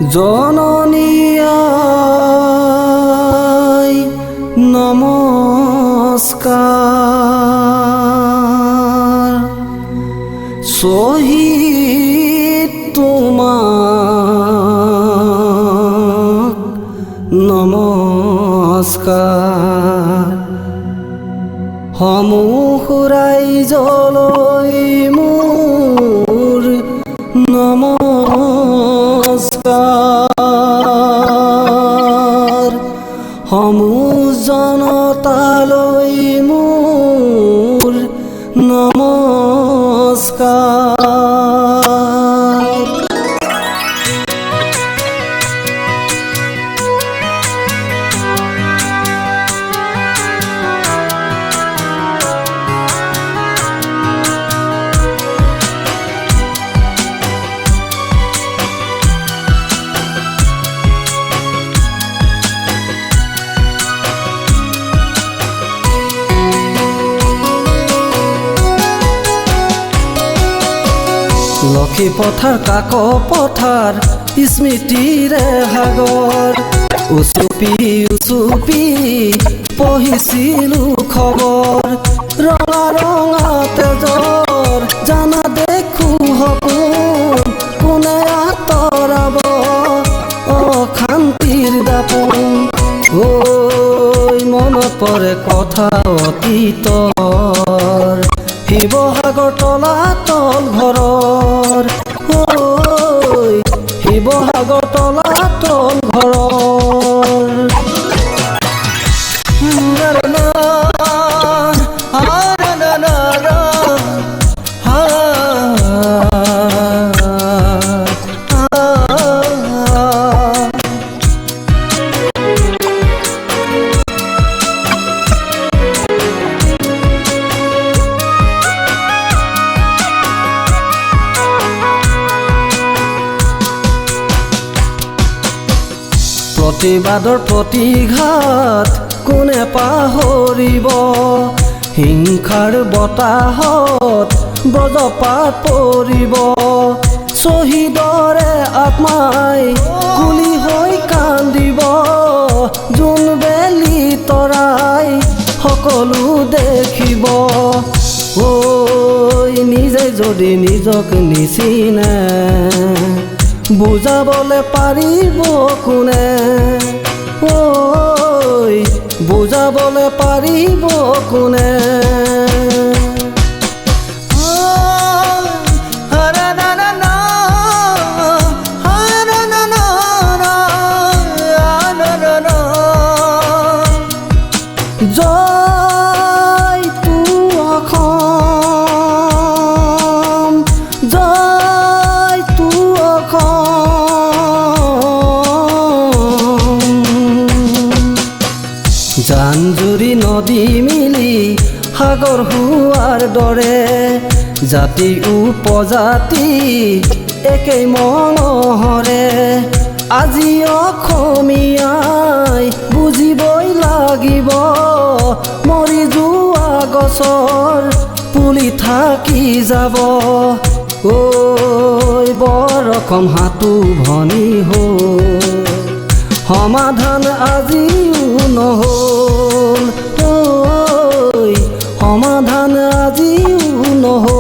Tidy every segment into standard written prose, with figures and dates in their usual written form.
জননী আই নমস্কাৰ শহীদ তোমাক নমস্কাৰ সমূহ ৰাইজলৈ মোৰ নমস্কাৰ সমূহ জনতালৈ মোৰ নমস্কাৰ। লক্ষী পথাৰ কাক পথাৰ স্মৃতিৰে সাগৰ উচুপি উচুপি পঢ়িছিলো খবৰ ৰঙা ৰঙা তেজৰ জানা দেখো সপোন কোনে আঁতৰাব অশান্তিৰ দাপোন ঐ মনত পৰে কথা অতীতৰ শিৱসাগৰ তলাতল ঘৰৰ শিৱসাগৰ তলাতল ঘৰৰ প্ৰতিবাদৰ প্ৰতিঘাত কোনে পাহৰিব হিংসাৰ বতাহত বজ্ৰপাত পৰিব শ্বহীদৰে আত্মাই কুলি হৈ কান্দিব জোন বেলি তৰাই সকলো দেখিব ঐ নিজে যদি নিজক নিচিনে বুজাবলে পাৰিব কোনে ঐ বুজাবলে পাৰিব কোনে জয় তো অসম জয় তো অসম জান-জুৰি নদী মিলি সাগৰ হোৱাৰ দৰে জাতি উপজাতি একেই মনৰে আজি অসমীয়াই বুজিবই লাগিব মৰি যোৱা গছৰ পুলি থাকি যাব ঐ বৰষম হাতু ভনী হ'ল সমাধান আজিও নহ'ল ঐ সমাধান আজিও নহ'ল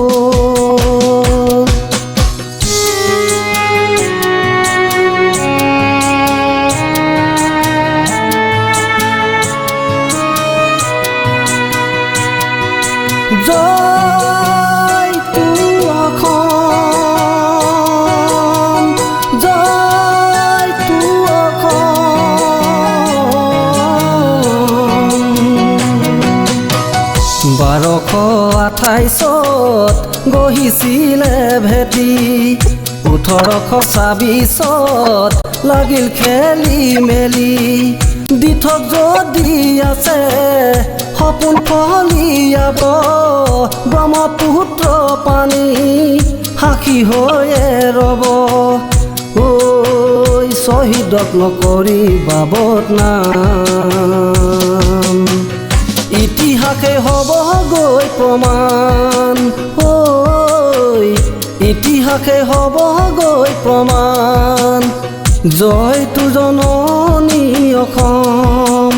জয় তো অসম জয় তো অসম 1228 গঢ়িছিলে ভেটি 1826 লাগিল খেলি মেলি দিঠক যদি আছে সপোন ফলিয়াব ব্ৰহ্মপুত্ৰ পানী সাক্ষী হৈয়ে ৰব ঐ শ্বহীদক নকৰিবা বদনাম ইতিহাসে হ'বগৈ প্ৰমাণ ঐ ইতিহাসে হ'বগৈ প্ৰমাণ জয় তো জননী অসম